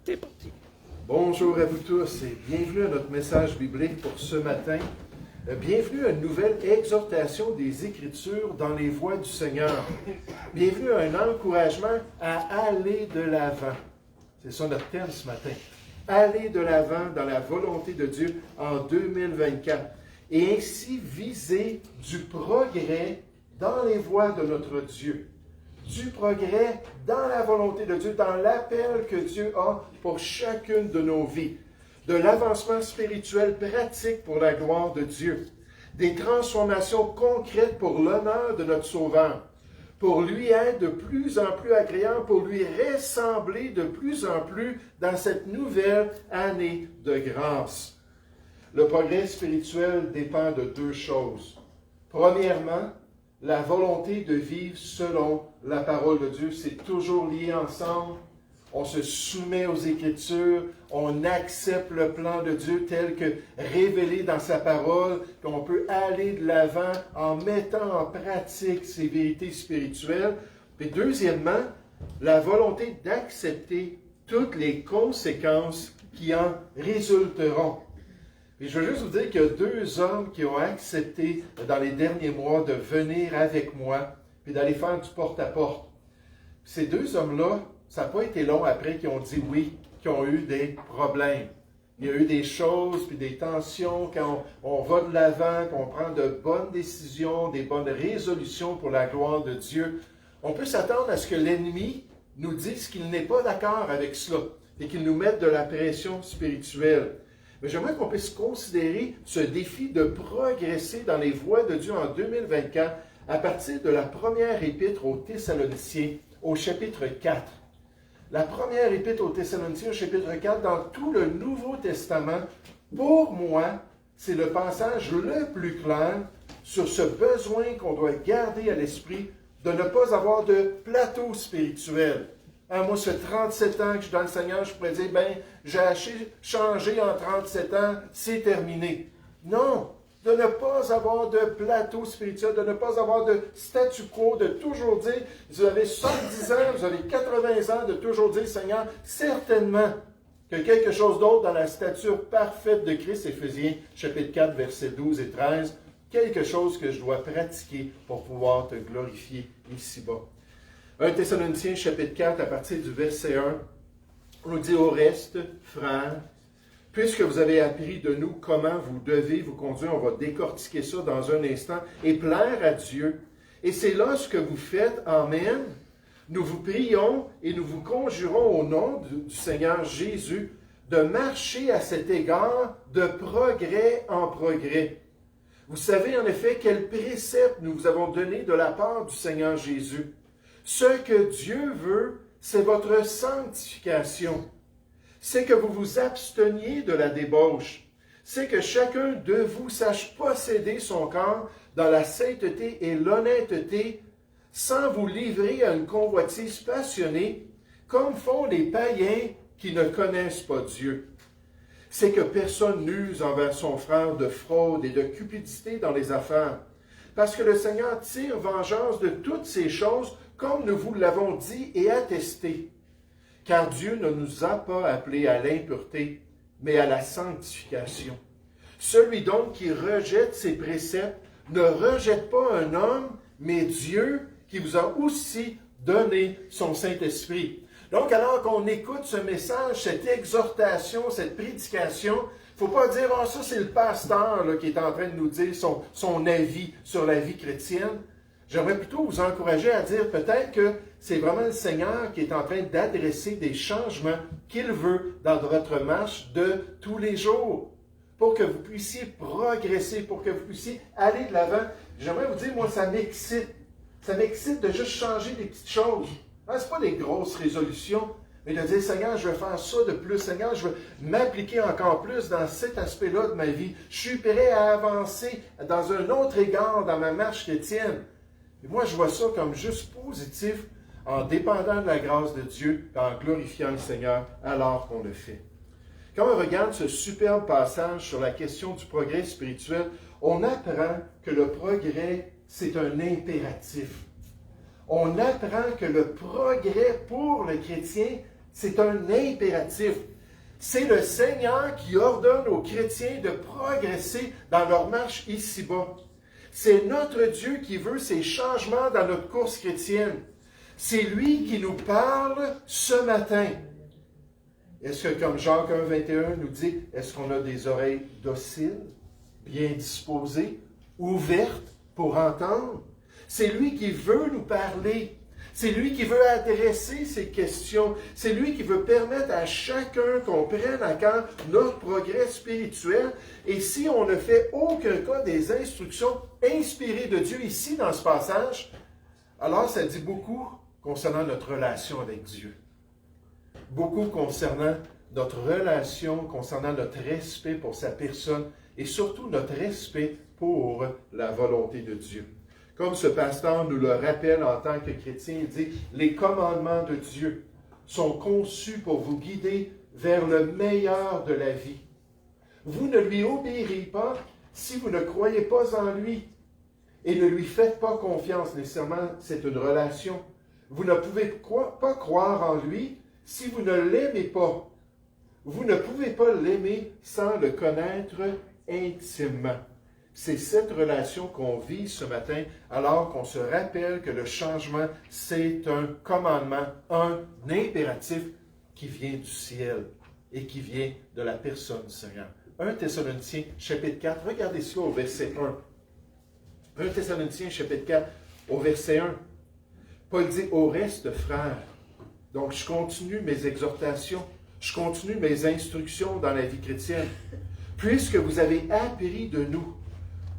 C'est parti. Bonjour à vous tous et bienvenue à notre message biblique pour ce matin. Bienvenue à une nouvelle exhortation des Écritures dans les voies du Seigneur. Bienvenue à un encouragement à aller de l'avant. C'est ça notre thème ce matin. Aller de l'avant dans la volonté de Dieu en 2024 et ainsi viser du progrès dans les voies de notre Dieu. Du progrès dans la volonté de Dieu, dans l'appel que Dieu a pour chacune de nos vies. De l'avancement spirituel pratique pour la gloire de Dieu. Des transformations concrètes pour l'honneur de notre Sauveur. Pour lui être de plus en plus agréable, pour lui ressembler de plus en plus dans cette nouvelle année de grâce. Le progrès spirituel dépend de deux choses. Premièrement, la volonté de vivre selon la parole de Dieu, c'est toujours lié ensemble. On se soumet aux Écritures, on accepte le plan de Dieu tel que révélé dans sa parole, qu'on peut aller de l'avant en mettant en pratique ces vérités spirituelles. Et deuxièmement, la volonté d'accepter toutes les conséquences qui en résulteront. Et je veux juste vous dire qu'il y a deux hommes qui ont accepté dans les derniers mois de venir avec moi et d'aller faire du porte-à-porte. Ces deux hommes-là, ça n'a pas été long après qu'ils ont dit oui, qu'ils ont eu des problèmes. Il y a eu des choses, puis des tensions, quand on va de l'avant, qu'on prend de bonnes décisions, des bonnes résolutions pour la gloire de Dieu. On peut s'attendre à ce que l'ennemi nous dise qu'il n'est pas d'accord avec cela et qu'il nous mette de la pression spirituelle. Mais j'aimerais qu'on puisse considérer ce défi de progresser dans les voies de Dieu en 2024 à partir de la première épître aux Thessaloniciens, au chapitre 4. La première épître aux Thessaloniciens, au chapitre 4, dans tout le Nouveau Testament, pour moi, c'est le passage le plus clair sur ce besoin qu'on doit garder à l'esprit de ne pas avoir de plateau spirituel. Moi, ça fait 37 ans que je suis dans le Seigneur, je pourrais dire, j'ai changé en 37 ans, c'est terminé. Non, de ne pas avoir de plateau spirituel, de ne pas avoir de statu quo, de toujours dire, vous avez 70 ans, vous avez 80 ans, de toujours dire, Seigneur, certainement que quelque chose d'autre dans la stature parfaite de Christ, Éphésiens chapitre 4, versets 12 et 13, quelque chose que je dois pratiquer pour pouvoir te glorifier ici-bas. 1 Thessaloniciens chapitre 4, à partir du verset 1, on nous dit « Au reste, frères, puisque vous avez appris de nous comment vous devez vous conduire, on va décortiquer ça dans un instant, et plaire à Dieu. Et c'est là ce que vous faites. Amen. Nous vous prions et nous vous conjurons au nom du Seigneur Jésus de marcher à cet égard de progrès en progrès. Vous savez en effet quel précepte nous vous avons donné de la part du Seigneur Jésus. Ce que Dieu veut, c'est votre sanctification. C'est que vous vous absteniez de la débauche. C'est que chacun de vous sache posséder son corps dans la sainteté et l'honnêteté, sans vous livrer à une convoitise passionnée, comme font les païens qui ne connaissent pas Dieu. C'est que personne n'use envers son frère de fraude et de cupidité dans les affaires, parce que le Seigneur tire vengeance de toutes ces choses, comme nous vous l'avons dit et attesté. Car Dieu ne nous a pas appelés à l'impureté, mais à la sanctification. Celui donc qui rejette ses préceptes ne rejette pas un homme, mais Dieu qui vous a aussi donné son Saint-Esprit. Donc, alors qu'on écoute ce message, cette exhortation, cette prédication, il ne faut pas dire « Ah, ça c'est le pasteur là, qui est en train de nous dire son avis sur la vie chrétienne ». J'aimerais plutôt vous encourager à dire peut-être que c'est vraiment le Seigneur qui est en train d'adresser des changements qu'il veut dans votre marche de tous les jours, pour que vous puissiez progresser, pour que vous puissiez aller de l'avant. J'aimerais vous dire, moi, ça m'excite. Ça m'excite de juste changer des petites choses. Ce n'est pas des grosses résolutions, mais de dire, Seigneur, je veux faire ça de plus. Seigneur, je veux m'appliquer encore plus dans cet aspect-là de ma vie. Je suis prêt à avancer dans un autre égard dans ma marche chrétienne. Et moi, je vois ça comme juste positif en dépendant de la grâce de Dieu et en glorifiant le Seigneur alors qu'on le fait. Quand on regarde ce superbe passage sur la question du progrès spirituel, on apprend que le progrès, c'est un impératif. On apprend que le progrès pour le chrétien, C'est un impératif. C'est le Seigneur qui ordonne aux chrétiens de progresser dans leur marche ici-bas. C'est notre Dieu qui veut ces changements dans notre course chrétienne. C'est lui qui nous parle ce matin. Est-ce que, comme Jacques 1, 21 nous dit, est-ce qu'on a des oreilles dociles, bien disposées, ouvertes pour entendre? C'est lui qui veut nous parler. C'est lui qui veut adresser ces questions. C'est lui qui veut permettre à chacun qu'on prenne à cœur notre progrès spirituel. Et si on ne fait aucun cas des instructions inspirées de Dieu ici dans ce passage, alors ça dit beaucoup concernant notre relation avec Dieu. Beaucoup concernant notre relation, concernant notre respect pour sa personne et surtout notre respect pour la volonté de Dieu. Comme ce pasteur nous le rappelle en tant que chrétien, il dit « Les commandements de Dieu sont conçus pour vous guider vers le meilleur de la vie. Vous ne lui obéirez pas si vous ne croyez pas en lui et ne lui faites pas confiance. Nécessairement, c'est une relation. Vous ne pouvez pas croire en lui si vous ne l'aimez pas. Vous ne pouvez pas l'aimer sans le connaître intimement. » C'est cette relation qu'on vit ce matin, alors qu'on se rappelle que le changement, c'est un commandement, un impératif qui vient du ciel et qui vient de la personne du Seigneur. 1 Thessaloniciens, chapitre 4, regardez cela au verset 1. 1 Thessaloniciens, chapitre 4, au verset 1. Paul dit, « Au reste, frères, donc je continue mes exhortations, je continue mes instructions dans la vie chrétienne, puisque vous avez appris de nous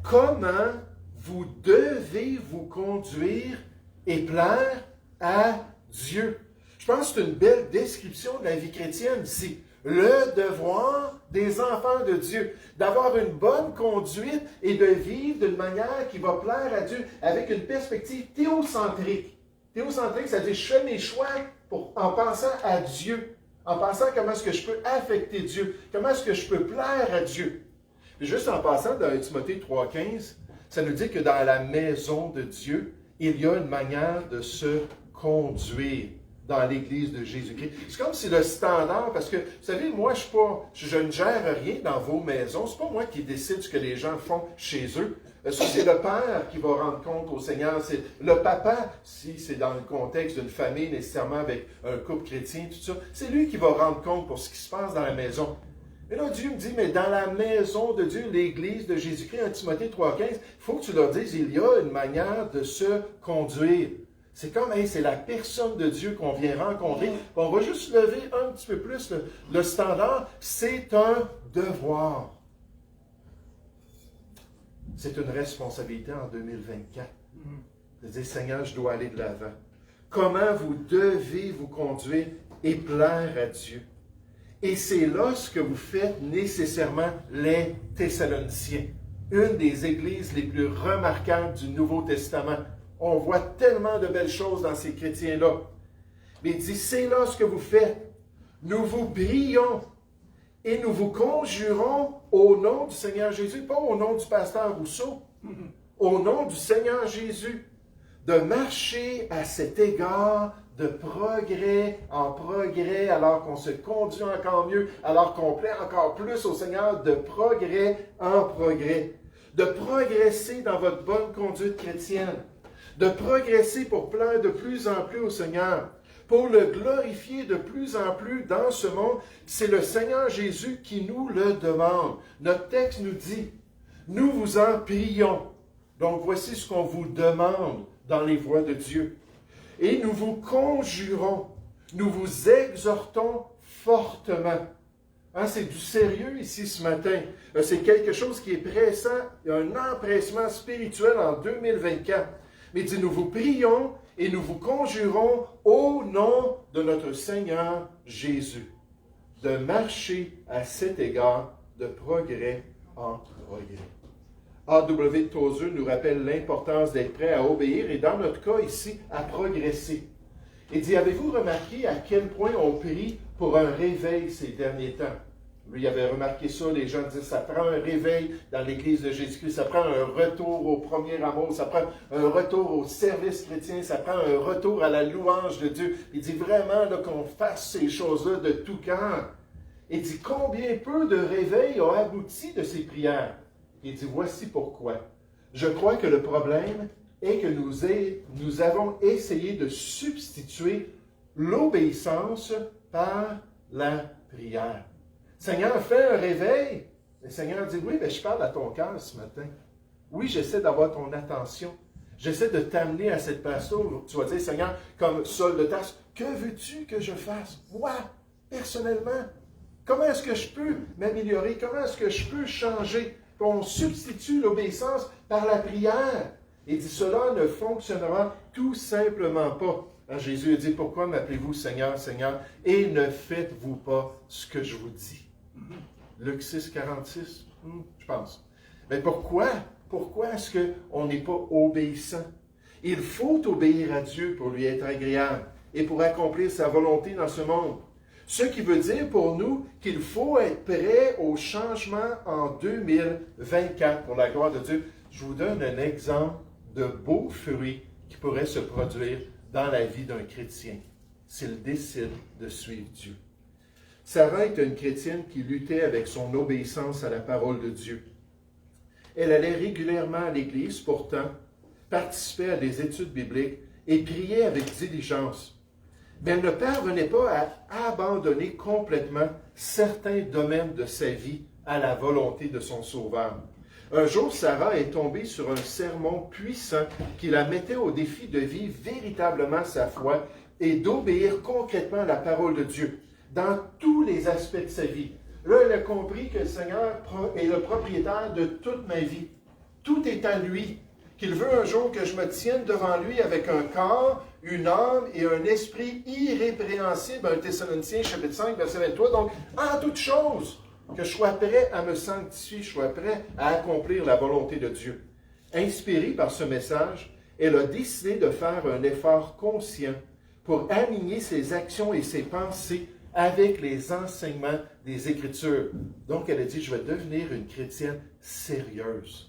comment vous devez vous conduire et plaire à Dieu. » Je pense que c'est une belle description de la vie chrétienne ici. Le devoir des enfants de Dieu, d'avoir une bonne conduite et de vivre d'une manière qui va plaire à Dieu avec une perspective théocentrique. Théocentrique, ça veut dire je fais mes choix en pensant à Dieu, en pensant comment est-ce que je peux affecter Dieu, comment est-ce que je peux plaire à Dieu. Et juste en passant dans Timothée 3,15, ça nous dit que dans la maison de Dieu, il y a une manière de se conduire dans l'Église de Jésus-Christ. C'est comme si le standard, parce que, vous savez, moi, je ne gère rien dans vos maisons. C'est pas moi qui décide ce que les gens font chez eux. Ça, c'est le père qui va rendre compte au Seigneur. C'est le papa, si c'est dans le contexte d'une famille, nécessairement avec un couple chrétien, tout ça. C'est lui qui va rendre compte pour ce qui se passe dans la maison. Et là, Dieu me dit, mais dans la maison de Dieu, l'Église de Jésus-Christ, en Timothée 3,15, il faut que tu leur dises, il y a une manière de se conduire. C'est comme, c'est la personne de Dieu qu'on vient rencontrer. On va juste lever un petit peu plus le standard. C'est un devoir. C'est une responsabilité en 2024. De dire, Seigneur, je dois aller de l'avant. Comment vous devez vous conduire et plaire à Dieu. Et c'est là ce que vous faites nécessairement les Thessaloniciens, une des églises les plus remarquables du Nouveau Testament. On voit tellement de belles choses dans ces chrétiens-là. Mais il dit, c'est là ce que vous faites. Nous vous prions et nous vous conjurons au nom du Seigneur Jésus, pas au nom du pasteur Rousseau, au nom du Seigneur Jésus, de marcher à cet égard de progrès en progrès, alors qu'on se conduit encore mieux, alors qu'on plaît encore plus au Seigneur, de progrès en progrès, de progresser dans votre bonne conduite chrétienne, de progresser pour plaire de plus en plus au Seigneur, pour le glorifier de plus en plus dans ce monde. C'est le Seigneur Jésus qui nous le demande. Notre texte nous dit, nous vous en prions. Donc voici ce qu'on vous demande dans les voies de Dieu. Et nous vous conjurons, nous vous exhortons fortement. C'est du sérieux ici ce matin. C'est quelque chose qui est pressant. Il y a un empressement spirituel en 2024. Mais il dit, nous vous prions et nous vous conjurons au nom de notre Seigneur Jésus, de marcher à cet égard de progrès en progrès. A.W. Tozer nous rappelle l'importance d'être prêt à obéir et dans notre cas ici, à progresser. Il dit, avez-vous remarqué à quel point on prie pour un réveil ces derniers temps? Lui avait remarqué ça, les gens disaient, ça prend un réveil dans l'Église de Jésus-Christ, ça prend un retour au premier amour, ça prend un retour au service chrétien, ça prend un retour à la louange de Dieu. Il dit vraiment là, qu'on fasse ces choses-là de tout cœur. Il dit, combien peu de réveils ont abouti de ces prières? Il dit, voici pourquoi. Je crois que le problème est que nous avons essayé de substituer l'obéissance par la prière. Seigneur, fais un réveil. Le Seigneur dit, oui, mais je parle à ton cœur ce matin. Oui, j'essaie d'avoir ton attention. J'essaie de t'amener à cette place où tu vas dire, Seigneur, comme Saul de Tarse, que veux-tu que je fasse? Moi, personnellement, comment est-ce que je peux m'améliorer? Comment est-ce que je peux changer? On substitue l'obéissance par la prière. Il dit, cela ne fonctionnera tout simplement pas. Alors Jésus a dit, pourquoi m'appelez-vous Seigneur, Seigneur, et ne faites-vous pas ce que je vous dis? Luc 6, 46, je pense. Mais pourquoi? Pourquoi est-ce qu'on n'est pas obéissant? Il faut obéir à Dieu pour lui être agréable et pour accomplir sa volonté dans ce monde. Ce qui veut dire pour nous qu'il faut être prêt au changement en 2024 pour la gloire de Dieu. Je vous donne un exemple de beaux fruits qui pourraient se produire dans la vie d'un chrétien s'il décide de suivre Dieu. Sarah est une chrétienne qui luttait avec son obéissance à la parole de Dieu. Elle allait régulièrement à l'église, pourtant, participait à des études bibliques et priait avec diligence. Mais elle ne parvenait pas à abandonner complètement certains domaines de sa vie à la volonté de son Sauveur. Un jour, Sarah est tombée sur un sermon puissant qui la mettait au défi de vivre véritablement sa foi et d'obéir concrètement à la parole de Dieu dans tous les aspects de sa vie. Là, elle a compris que le Seigneur est le propriétaire de toute ma vie. Tout est à lui. Qu'il veut un jour que je me tienne devant lui avec un corps, une âme et un esprit irrépréhensible. 1 Thessaloniciens, chapitre 5, verset 23. Donc, en toute chose, que je sois prêt à me sanctifier, je sois prêt à accomplir la volonté de Dieu. Inspirée par ce message, elle a décidé de faire un effort conscient pour aligner ses actions et ses pensées avec les enseignements des Écritures. Donc, elle a dit, je vais devenir une chrétienne sérieuse.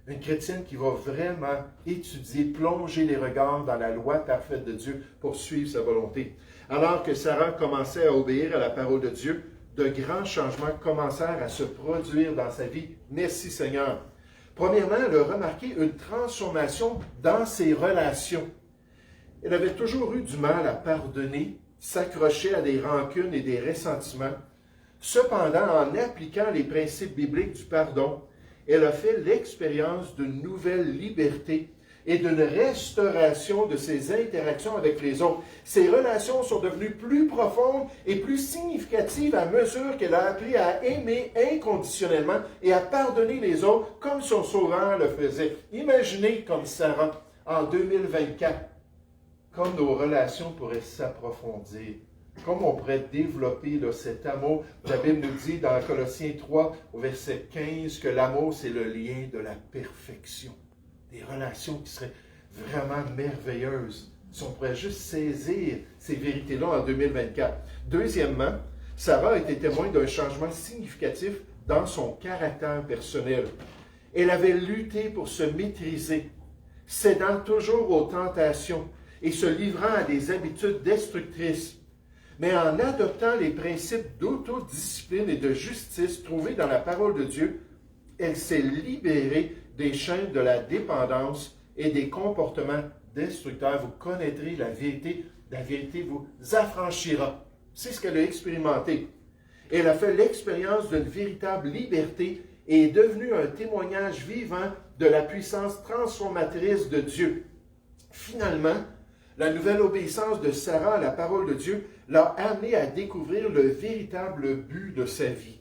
Une chrétienne qui va vraiment étudier, plonger les regards dans la loi parfaite de Dieu pour suivre sa volonté. Alors que Sarah commençait à obéir à la parole de Dieu, de grands changements commencèrent à se produire dans sa vie. Merci Seigneur. Premièrement, elle a remarqué une transformation dans ses relations. Elle avait toujours eu du mal à pardonner, s'accrocher à des rancunes et des ressentiments. Cependant, en appliquant les principes bibliques du pardon, elle a fait l'expérience d'une nouvelle liberté et d'une restauration de ses interactions avec les autres. Ses relations sont devenues plus profondes et plus significatives à mesure qu'elle a appris à aimer inconditionnellement et à pardonner les autres comme son Sauveur le faisait. Imaginez comme Sarah en 2024, comme nos relations pourraient s'approfondir. Comme on pourrait développer là, cet amour. La Bible nous dit dans Colossiens 3, au verset 15, que l'amour, c'est le lien de la perfection. Des relations qui seraient vraiment merveilleuses. Si on pourrait juste saisir ces vérités-là en 2024. Deuxièmement, Sarah a été témoin d'un changement significatif dans son caractère personnel. Elle avait lutté pour se maîtriser, cédant toujours aux tentations et se livrant à des habitudes destructrices. Mais en adoptant les principes d'autodiscipline et de justice trouvés dans la parole de Dieu, elle s'est libérée des chaînes de la dépendance et des comportements destructeurs. Vous connaîtrez la vérité vous affranchira. C'est ce qu'elle a expérimenté. Elle a fait l'expérience d'une véritable liberté et est devenue un témoignage vivant de la puissance transformatrice de Dieu. Finalement, la nouvelle obéissance de Sarah à la parole de Dieu l'a amenée à découvrir le véritable but de sa vie.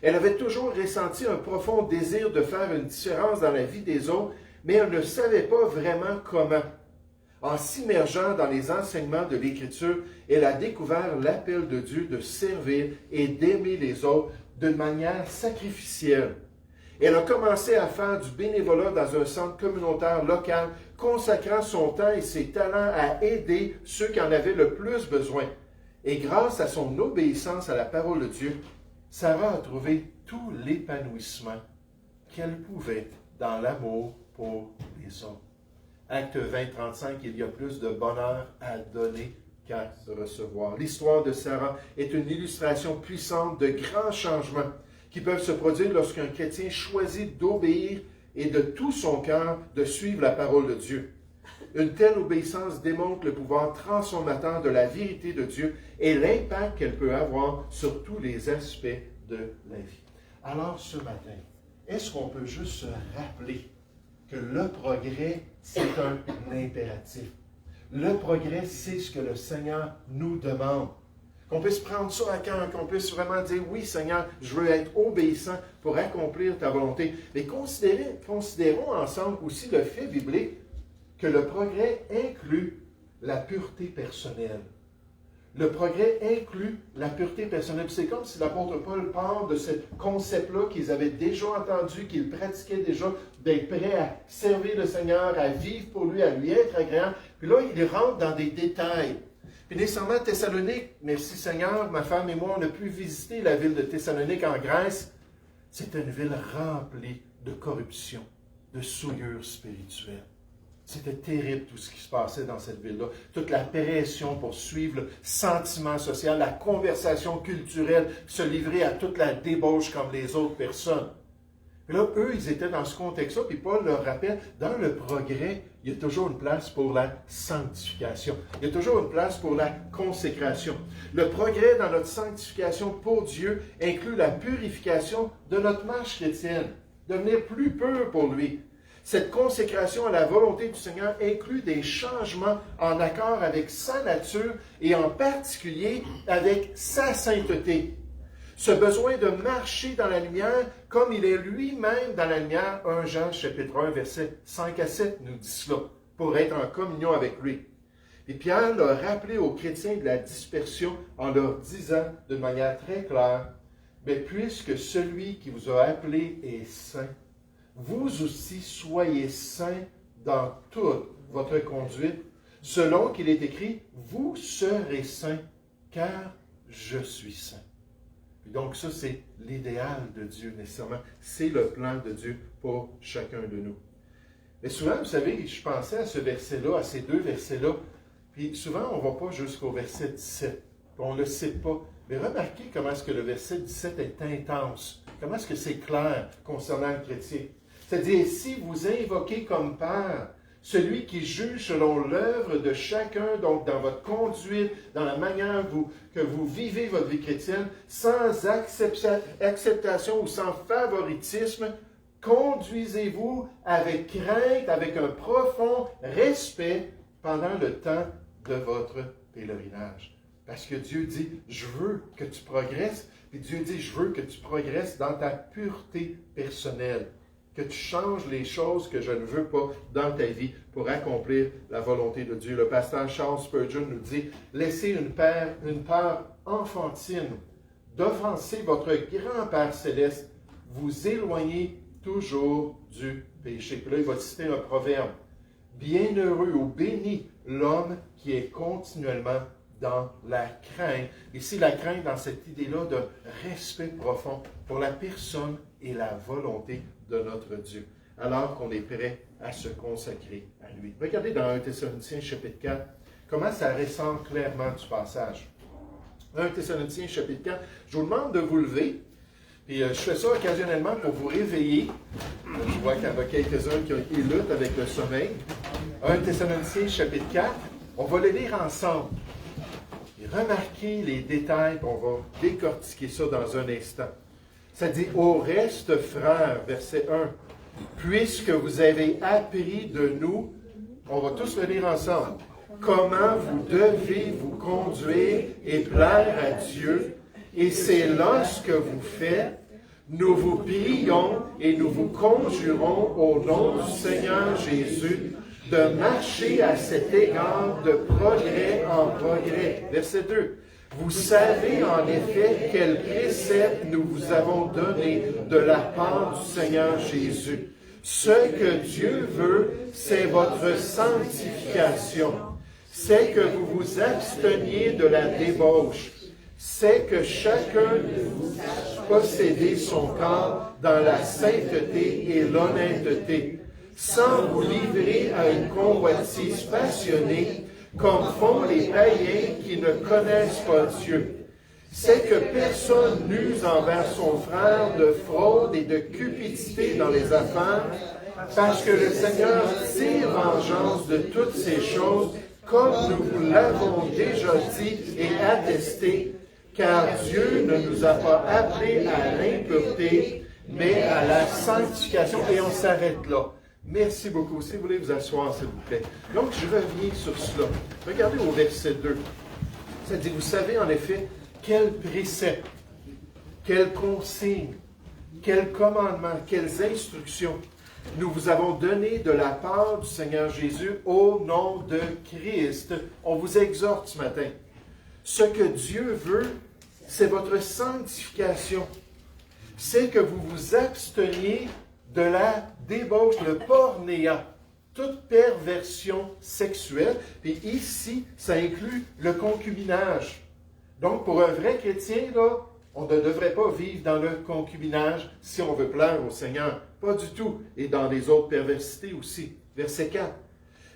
Elle avait toujours ressenti un profond désir de faire une différence dans la vie des autres, mais elle ne savait pas vraiment comment. En s'immergeant dans les enseignements de l'Écriture, elle a découvert l'appel de Dieu de servir et d'aimer les autres d'une manière sacrificielle. Elle a commencé à faire du bénévolat dans un centre communautaire local, consacrant son temps et ses talents à aider ceux qui en avaient le plus besoin. Et grâce à son obéissance à la parole de Dieu, Sarah a trouvé tout l'épanouissement qu'elle pouvait dans l'amour pour les autres. Acte 20-35, il y a plus de bonheur à donner qu'à recevoir. L'histoire de Sarah est une illustration puissante de grands changements qui peuvent se produire lorsqu'un chrétien choisit d'obéir et de tout son cœur de suivre la parole de Dieu. Une telle obéissance démontre le pouvoir transformateur de la vérité de Dieu et l'impact qu'elle peut avoir sur tous les aspects de la vie. Alors ce matin, est-ce qu'on peut juste se rappeler que le progrès, c'est un impératif? Le progrès, c'est ce que le Seigneur nous demande. Qu'on puisse prendre ça à cœur, qu'on puisse vraiment dire, oui Seigneur, je veux être obéissant pour accomplir ta volonté. Mais considérons ensemble aussi le fait biblique que le progrès inclut la pureté personnelle. Le progrès inclut la pureté personnelle. C'est comme si l'apôtre Paul parle de ce concept-là qu'ils avaient déjà entendu, qu'ils pratiquaient déjà, d'être prêts à servir le Seigneur, à vivre pour lui, à lui être agréable. Puis là, il rentre dans des détails. Puis nécessairement, Thessalonique, merci Seigneur, ma femme et moi, on a pu visiter la ville de Thessalonique en Grèce. C'est une ville remplie de corruption, de souillure spirituelle. C'était terrible tout ce qui se passait dans cette ville-là. Toute la pression pour suivre le sentiment social, la conversation culturelle, se livrer à toute la débauche comme les autres personnes. Puis là, eux, ils étaient dans ce contexte-là, puis Paul leur rappelle, dans le progrès, il y a toujours une place pour la sanctification. Il y a toujours une place pour la consécration. Le progrès dans notre sanctification pour Dieu inclut la purification de notre marche chrétienne, devenir plus pur pour lui. Cette consécration à la volonté du Seigneur inclut des changements en accord avec sa nature et en particulier avec sa sainteté. Ce besoin de marcher dans la lumière comme il est lui-même dans la lumière, 1 Jean chapitre 1, versets 5 à 7 nous dit cela, pour être en communion avec lui. Et Pierre l'a rappelé aux chrétiens de la dispersion en leur disant d'une manière très claire, « Mais puisque celui qui vous a appelé est saint, vous aussi soyez saints dans toute votre conduite, selon qu'il est écrit, vous serez saints, car je suis saint. » Donc ça, c'est l'idéal de Dieu, nécessairement. C'est le plan de Dieu pour chacun de nous. Mais souvent, vous savez, je pensais à ce verset-là, à ces deux versets-là, puis souvent, on ne va pas jusqu'au verset 17. On ne le cite pas. Mais remarquez comment est-ce que le verset 17 est intense. Comment est-ce que c'est clair concernant le chrétien. C'est-à-dire, si vous invoquez comme Père celui qui juge selon l'œuvre de chacun, donc dans votre conduite, dans la manière que vous vivez votre vie chrétienne, sans acceptation ou sans favoritisme, conduisez-vous avec crainte, avec un profond respect pendant le temps de votre pèlerinage. Parce que Dieu dit, je veux que tu progresses, et Dieu dit, je veux que tu progresses dans ta pureté personnelle. Que tu changes les choses que je ne veux pas dans ta vie pour accomplir la volonté de Dieu. Le pasteur Charles Spurgeon nous dit, laissez une peur enfantine d'offenser votre grand Père céleste, vous éloignez toujours du péché. Puis là, il va citer un proverbe. Bienheureux ou béni l'homme qui est continuellement dans la crainte. Ici, la crainte dans cette idée-là de respect profond pour la personne et la volonté de notre Dieu, alors qu'on est prêt à se consacrer à lui. Regardez dans 1 Thessaloniciens chapitre 4, comment ça ressort clairement du passage. 1 Thessaloniciens chapitre 4, je vous demande de vous lever, puis je fais ça occasionnellement pour vous réveiller. Je vois qu'il y en a quelques-uns qui luttent avec le sommeil. 1 Thessaloniciens chapitre 4, on va le lire ensemble. Et remarquez les détails, on va décortiquer ça dans un instant. Ça dit, au reste, frères, verset 1, puisque vous avez appris de nous, on va tous le lire ensemble, comment vous devez vous conduire et plaire à Dieu, et c'est là ce que vous faites. Nous vous prions et nous vous conjurons au nom du Seigneur Jésus de marcher à cet égard de progrès en progrès. Verset 2. Vous savez en effet quel précepte nous vous avons donné de la part du Seigneur Jésus. Ce que Dieu veut, c'est votre sanctification. C'est que vous vous absteniez de la débauche. c'est que chacun de vous sache posséder son corps dans la sainteté et l'honnêteté, sans vous livrer à une convoitise passionnée, comme font les païens qui ne connaissent pas Dieu. C'est que personne n'use envers son frère de fraude et de cupidité dans les affaires, parce que le Seigneur tire vengeance de toutes ces choses, comme nous vous l'avons déjà dit et attesté, car Dieu ne nous a pas appelés à l'impureté, mais à la sanctification. Et on s'arrête là. Merci beaucoup. Si vous voulez vous asseoir, s'il vous plaît. Donc, je reviens sur cela. Regardez au verset 2. Ça dit, vous savez en effet, quel précepte, quelle consigne, quel commandement, quelles instructions nous vous avons donné de la part du Seigneur Jésus au nom de Christ. On vous exhorte ce matin. Ce que Dieu veut, c'est votre sanctification. C'est que vous vous absteniez de la débauche, le pornéa, toute perversion sexuelle. Puis ici, ça inclut le concubinage. Donc, pour un vrai chrétien, là, on ne devrait pas vivre dans le concubinage si on veut plaire au Seigneur. Pas du tout. Et dans les autres perversités aussi. Verset 4.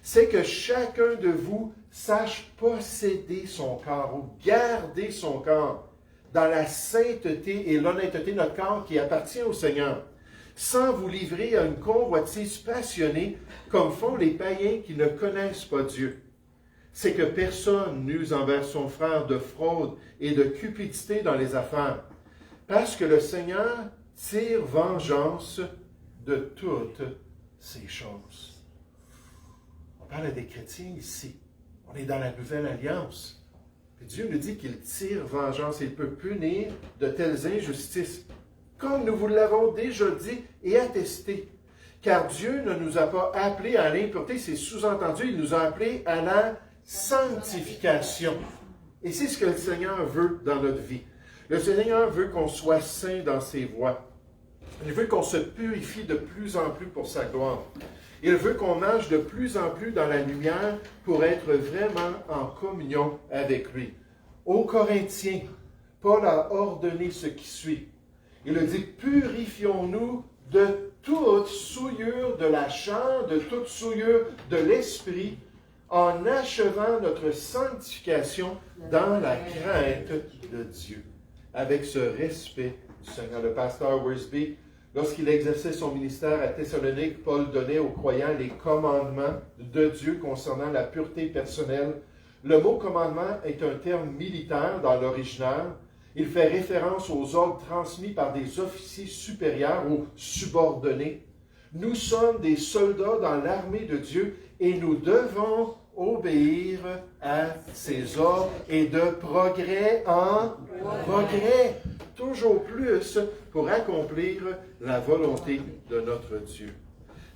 C'est que chacun de vous sache posséder son corps ou garder son corps dans la sainteté et l'honnêteté, notre corps qui appartient au Seigneur, sans vous livrer à une convoitise passionnée comme font les païens qui ne connaissent pas Dieu. C'est que personne n'use envers son frère de fraude et de cupidité dans les affaires, parce que le Seigneur tire vengeance de toutes ces choses. On parle des chrétiens ici. On est dans la nouvelle alliance. Et Dieu nous dit qu'il tire vengeance. Il peut punir de telles injustices, comme nous vous l'avons déjà dit et attesté. Car Dieu ne nous a pas appelés à l'impureté, c'est sous-entendu, il nous a appelés à la sanctification. Et c'est ce que le Seigneur veut dans notre vie. Le Seigneur veut qu'on soit saint dans ses voies. Il veut qu'on se purifie de plus en plus pour sa gloire. Il veut qu'on marche de plus en plus dans la lumière pour être vraiment en communion avec lui. Aux Corinthiens, Paul a ordonné ce qui suit. Il a dit, purifions-nous de toute souillure de la chair, de toute souillure de l'esprit, en achevant notre sanctification dans la crainte de Dieu, avec ce respect du Seigneur. Le pasteur Worsby, lorsqu'il exerçait son ministère à Thessalonique, Paul donnait aux croyants les commandements de Dieu concernant la pureté personnelle. Le mot commandement est un terme militaire dans l'original. Il fait référence aux ordres transmis par des officiers supérieurs ou subordonnés. Nous sommes des soldats dans l'armée de Dieu et nous devons obéir à ses ordres et de progrès en progrès, toujours plus pour accomplir la volonté de notre Dieu.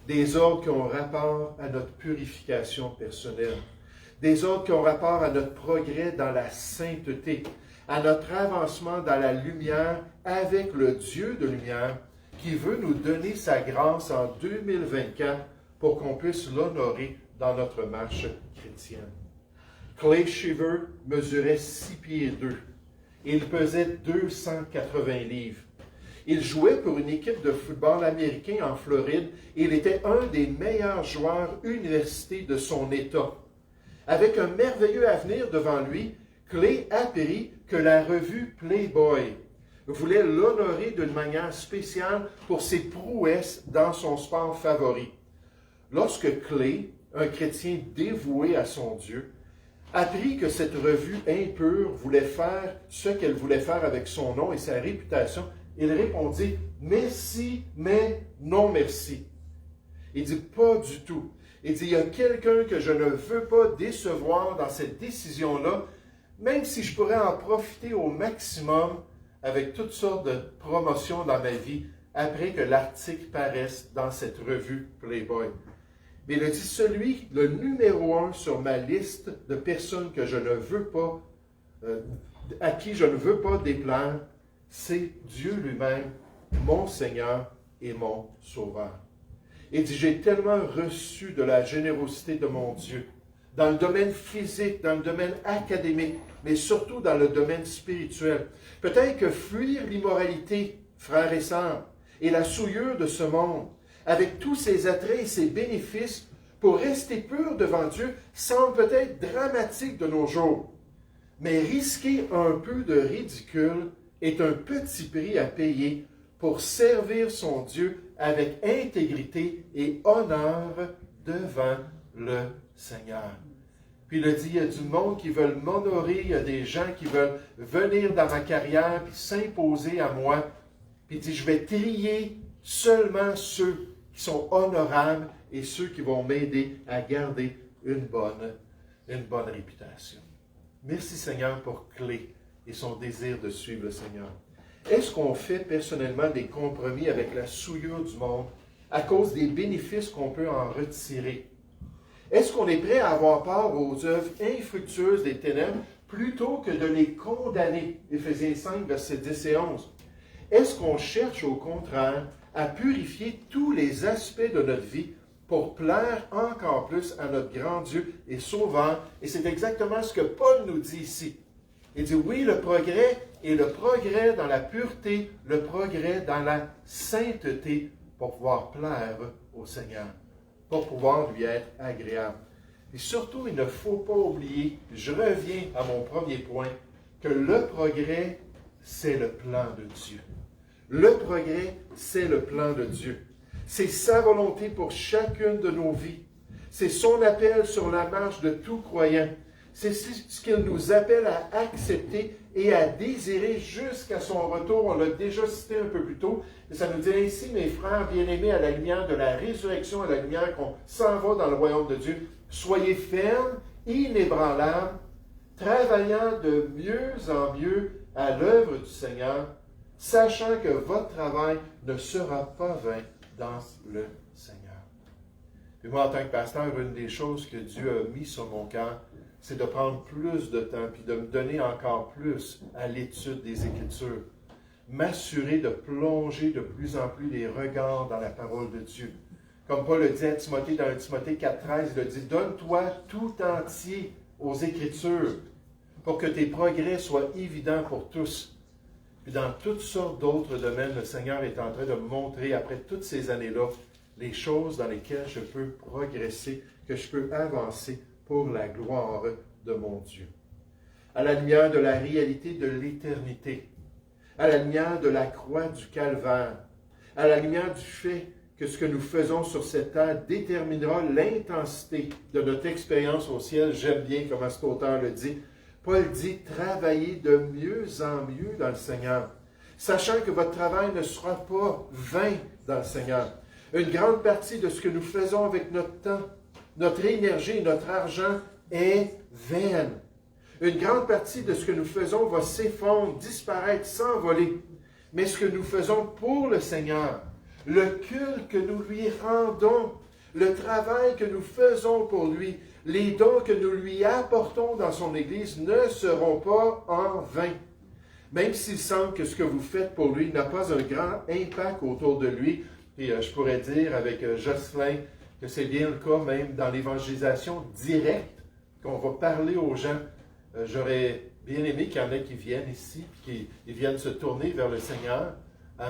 Des ordres qui ont rapport à notre purification personnelle, des ordres qui ont rapport à notre progrès dans la sainteté, à notre avancement dans la lumière avec le Dieu de lumière qui veut nous donner sa grâce en 2024 pour qu'on puisse l'honorer dans notre marche chrétienne. Clay Shiver mesurait 6 pieds 2 et il pesait 280 livres. Il jouait pour une équipe de football américain en Floride et il était un des meilleurs joueurs universitaires de son État. Avec un merveilleux avenir devant lui, Clay apprit que la revue Playboy voulait l'honorer d'une manière spéciale pour ses prouesses dans son sport favori. Lorsque Clay, un chrétien dévoué à son Dieu, apprit que cette revue impure voulait faire ce qu'elle voulait faire avec son nom et sa réputation, il répondit « Merci, mais non merci ». Il dit « Pas du tout ». Il dit « Il y a quelqu'un que je ne veux pas décevoir dans cette décision-là, même si je pourrais en profiter au maximum avec toutes sortes de promotions dans ma vie après que l'article paraisse dans cette revue Playboy. » Mais il a dit, le numéro 1 sur ma liste de personnes que je ne veux pas, à qui je ne veux pas déplaire, c'est Dieu lui-même, mon Seigneur et mon Sauveur. Il dit, j'ai tellement reçu de la générosité de mon Dieu, dans le domaine physique, dans le domaine académique, mais surtout dans le domaine spirituel. Peut-être que fuir l'immoralité, frères et sœurs, et la souillure de ce monde, avec tous ses attraits et ses bénéfices, pour rester pur devant Dieu, semble peut-être dramatique de nos jours. Mais risquer un peu de ridicule est un petit prix à payer pour servir son Dieu avec intégrité et honneur devant le Seigneur. Puis il a dit, il y a du monde qui veulent m'honorer, il y a des gens qui veulent venir dans ma carrière puis s'imposer à moi. Puis il dit, je vais trier seulement ceux qui sont honorables et ceux qui vont m'aider à garder une bonne réputation. Merci Seigneur pour Clé et son désir de suivre le Seigneur. Est-ce qu'on fait personnellement des compromis avec la souillure du monde à cause des bénéfices qu'on peut en retirer? Est-ce qu'on est prêt à avoir part aux œuvres infructueuses des ténèbres plutôt que de les condamner? Éphésiens 5, versets 10 et 11. Est-ce qu'on cherche au contraire à purifier tous les aspects de notre vie pour plaire encore plus à notre grand Dieu et Sauveur? Et c'est exactement ce que Paul nous dit ici. Il dit oui, le progrès, et le progrès dans la pureté, le progrès dans la sainteté pour pouvoir plaire au Seigneur, pour pouvoir lui être agréable. Et surtout, il ne faut pas oublier, je reviens à mon premier point, que le progrès, c'est le plan de Dieu. Le progrès, c'est le plan de Dieu. C'est sa volonté pour chacune de nos vies. C'est son appel sur la marche de tout croyant. C'est ce qu'il nous appelle à accepter et à désirer jusqu'à son retour. On l'a déjà cité un peu plus tôt. Et ça nous dit ainsi, mes frères bien-aimés, à la lumière de la résurrection, à la lumière qu'on s'en va dans le royaume de Dieu, soyez fermes, inébranlables, travaillant de mieux en mieux à l'œuvre du Seigneur, sachant que votre travail ne sera pas vain dans le Seigneur. Puis moi, en tant que pasteur, une des choses que Dieu a mis sur mon cœur, c'est de prendre plus de temps, puis de me donner encore plus à l'étude des Écritures. M'assurer de plonger de plus en plus les regards dans la parole de Dieu. Comme Paul le dit à Timothée dans 1 Timothée 4,13, il a dit « Donne-toi tout entier aux Écritures pour que tes progrès soient évidents pour tous. » Puis dans toutes sortes d'autres domaines, le Seigneur est en train de me montrer, après toutes ces années-là, les choses dans lesquelles je peux progresser, que je peux avancer pour la gloire de mon Dieu. À la lumière de la réalité de l'éternité, à la lumière de la croix du calvaire, à la lumière du fait que ce que nous faisons sur cette terre déterminera l'intensité de notre expérience au ciel. J'aime bien comment cet auteur le dit. Paul dit « Travaillez de mieux en mieux dans le Seigneur, sachant que votre travail ne sera pas vain dans le Seigneur. » Une grande partie de ce que nous faisons avec notre temps, notre énergie et notre argent est vaine. Une grande partie de ce que nous faisons va s'effondrer, disparaître, s'envoler. Mais ce que nous faisons pour le Seigneur, le culte que nous lui rendons, le travail que nous faisons pour lui, les dons que nous lui apportons dans son Église ne seront pas en vain. Même s'il semble que ce que vous faites pour lui n'a pas un grand impact autour de lui, et je pourrais dire avec Jocelyn que c'est bien le cas même dans l'évangélisation directe, qu'on va parler aux gens. J'aurais bien aimé qu'il y en ait qui viennent ici, qui viennent se tourner vers le Seigneur.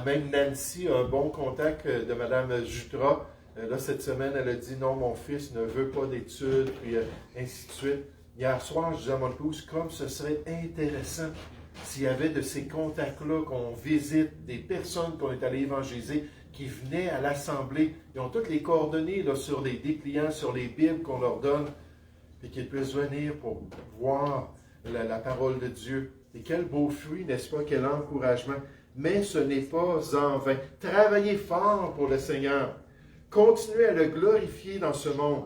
Même Nancy a un bon contact de Mme Jutras. Là, cette semaine, elle a dit « Non, mon fils ne veut pas d'études », puis ainsi de suite. Hier soir, je disais à mon épouse, comme ce serait intéressant s'il y avait de ces contacts-là, qu'on visite, des personnes qu'on est allé évangéliser, qui venaient à l'Assemblée. Ils ont toutes les coordonnées là, sur les dépliants, sur les Bibles qu'on leur donne, et qu'ils puissent venir pour voir la parole de Dieu. Et quel beau fruit, n'est-ce pas? Quel encouragement. Mais ce n'est pas en vain. Travaillez fort pour le Seigneur. Continuez à le glorifier dans ce monde.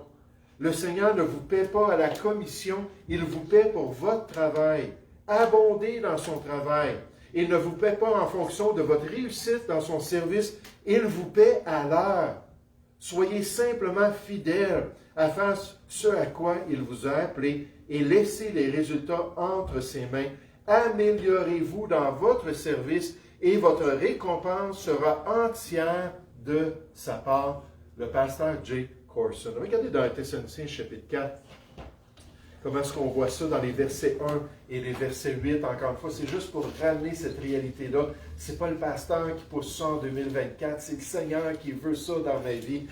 Le Seigneur ne vous paie pas à la commission, il vous paie pour votre travail. Abondez dans son travail. Il ne vous paie pas en fonction de votre réussite dans son service, il vous paie à l'heure. Soyez simplement fidèles à faire ce à quoi il vous a appelé et laissez les résultats entre ses mains. Améliorez-vous dans votre service et votre récompense sera entière de sa part. Le pasteur J. Corson. Regardez dans Thessaloniciens chapitre 4, Comment est-ce qu'on voit ça dans les versets 1 et les versets 8, encore une fois, c'est juste pour ramener cette réalité-là. Ce n'est pas le pasteur qui pousse ça en 2024, c'est le Seigneur qui veut ça dans ma vie.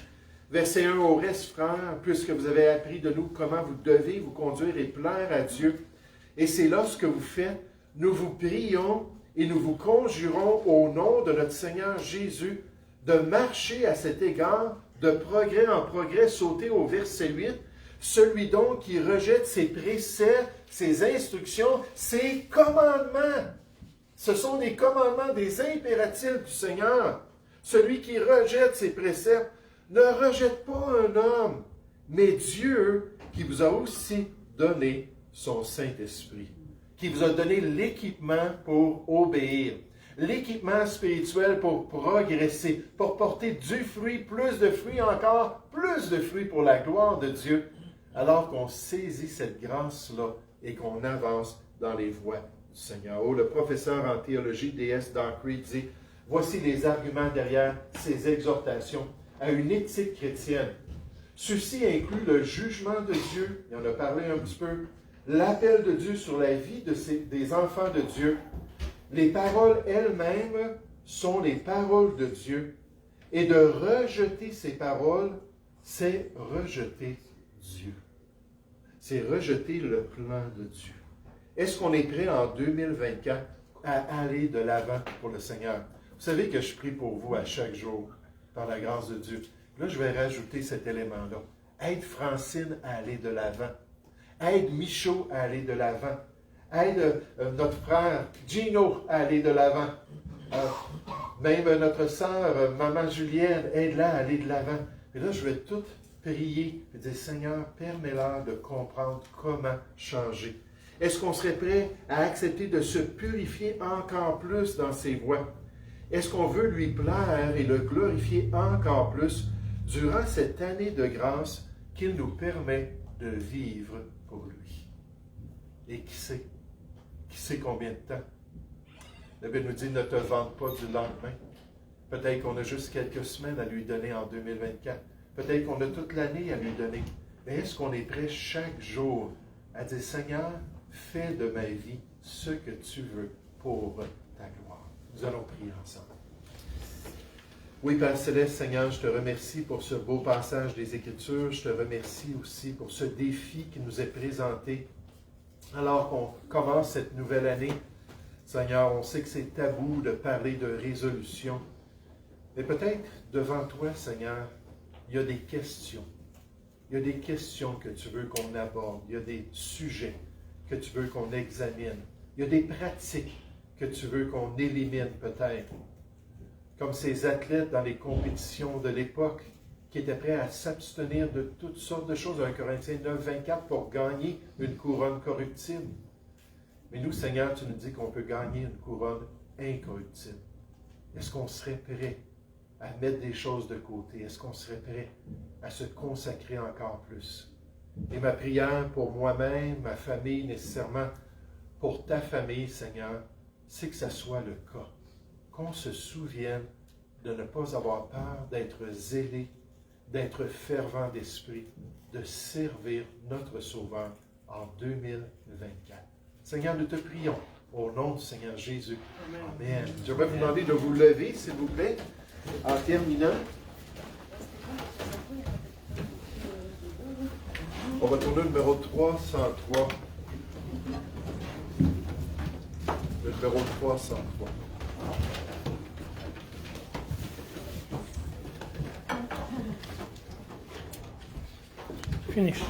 Verset 1, au reste, frères, puisque vous avez appris de nous comment vous devez vous conduire et plaire à Dieu, et c'est là ce que vous faites, nous vous prions et nous vous conjurons au nom de notre Seigneur Jésus de marcher à cet égard, de progrès en progrès, sauter au verset 8, celui donc qui rejette ses préceptes, ses instructions, ses commandements. Ce sont des commandements, des impératifs du Seigneur. Celui qui rejette ses préceptes ne rejette pas un homme, mais Dieu qui vous a aussi donné son Saint-Esprit, qui vous a donné l'équipement pour obéir, l'équipement spirituel pour progresser, pour porter du fruit, plus de fruits encore, plus de fruits pour la gloire de Dieu, alors qu'on saisit cette grâce-là et qu'on avance dans les voies du Seigneur. Oh, le professeur en théologie D.S. Dockery dit, voici les arguments derrière ces exhortations à une éthique chrétienne. Ceci inclut le jugement de Dieu, il en a parlé un petit peu, l'appel de Dieu sur la vie des enfants de Dieu. Les paroles elles-mêmes sont les paroles de Dieu. Et de rejeter ces paroles, c'est rejeter Dieu. C'est rejeter le plan de Dieu. Est-ce qu'on est prêt en 2024 à aller de l'avant pour le Seigneur? Vous savez que je prie pour vous à chaque jour, par la grâce de Dieu. Là, je vais rajouter cet élément-là. Aide Francine à aller de l'avant. Aide Michaud à aller de l'avant. Aide notre frère Gino à aller de l'avant. Même notre sœur, maman Julienne, aide-la à aller de l'avant. Et là, je vais tout prier et dire, Seigneur, permets-leur de comprendre comment changer. Est-ce qu'on serait prêt à accepter de se purifier encore plus dans ses voies? Est-ce qu'on veut lui plaire et le glorifier encore plus durant cette année de grâce qu'il nous permet de vivre pour lui? Et qui sait combien de temps? La Bible nous dit, ne te vante pas du lendemain. Peut-être qu'on a juste quelques semaines à lui donner en 2024. Peut-être qu'on a toute l'année à lui donner. Mais est-ce qu'on est prêt chaque jour à dire, Seigneur, fais de ma vie ce que tu veux pour ta gloire? Nous allons prier ensemble. Oui, Père Céleste, Seigneur, je te remercie pour ce beau passage des Écritures. Je te remercie aussi pour ce défi qui nous est présenté. Alors qu'on commence cette nouvelle année, Seigneur, on sait que c'est tabou de parler de résolution. Mais peut-être devant toi, Seigneur, il y a des questions. Il y a des questions que tu veux qu'on aborde. Il y a des sujets que tu veux qu'on examine. Il y a des pratiques que tu veux qu'on élimine peut-être. Comme ces athlètes dans les compétitions de l'époque qui étaient prêts à s'abstenir de toutes sortes de choses. 1 Corinthiens 9, 24 pour gagner une couronne corruptible. Mais nous, Seigneur, tu nous dis qu'on peut gagner une couronne incorruptible. Est-ce qu'on serait prêt à mettre des choses de côté? Est-ce qu'on serait prêt à se consacrer encore plus? Et ma prière pour moi-même, ma famille, nécessairement pour ta famille, Seigneur, c'est que ça soit le cas. Qu'on se souvienne de ne pas avoir peur d'être zélé, d'être fervent d'esprit, de servir notre Sauveur en 2024. Seigneur, nous te prions au nom du Seigneur Jésus. Amen. Je vais vous demander de vous lever, s'il vous plaît, en terminant. On va tourner au numéro 303. Le numéro 303. Finish.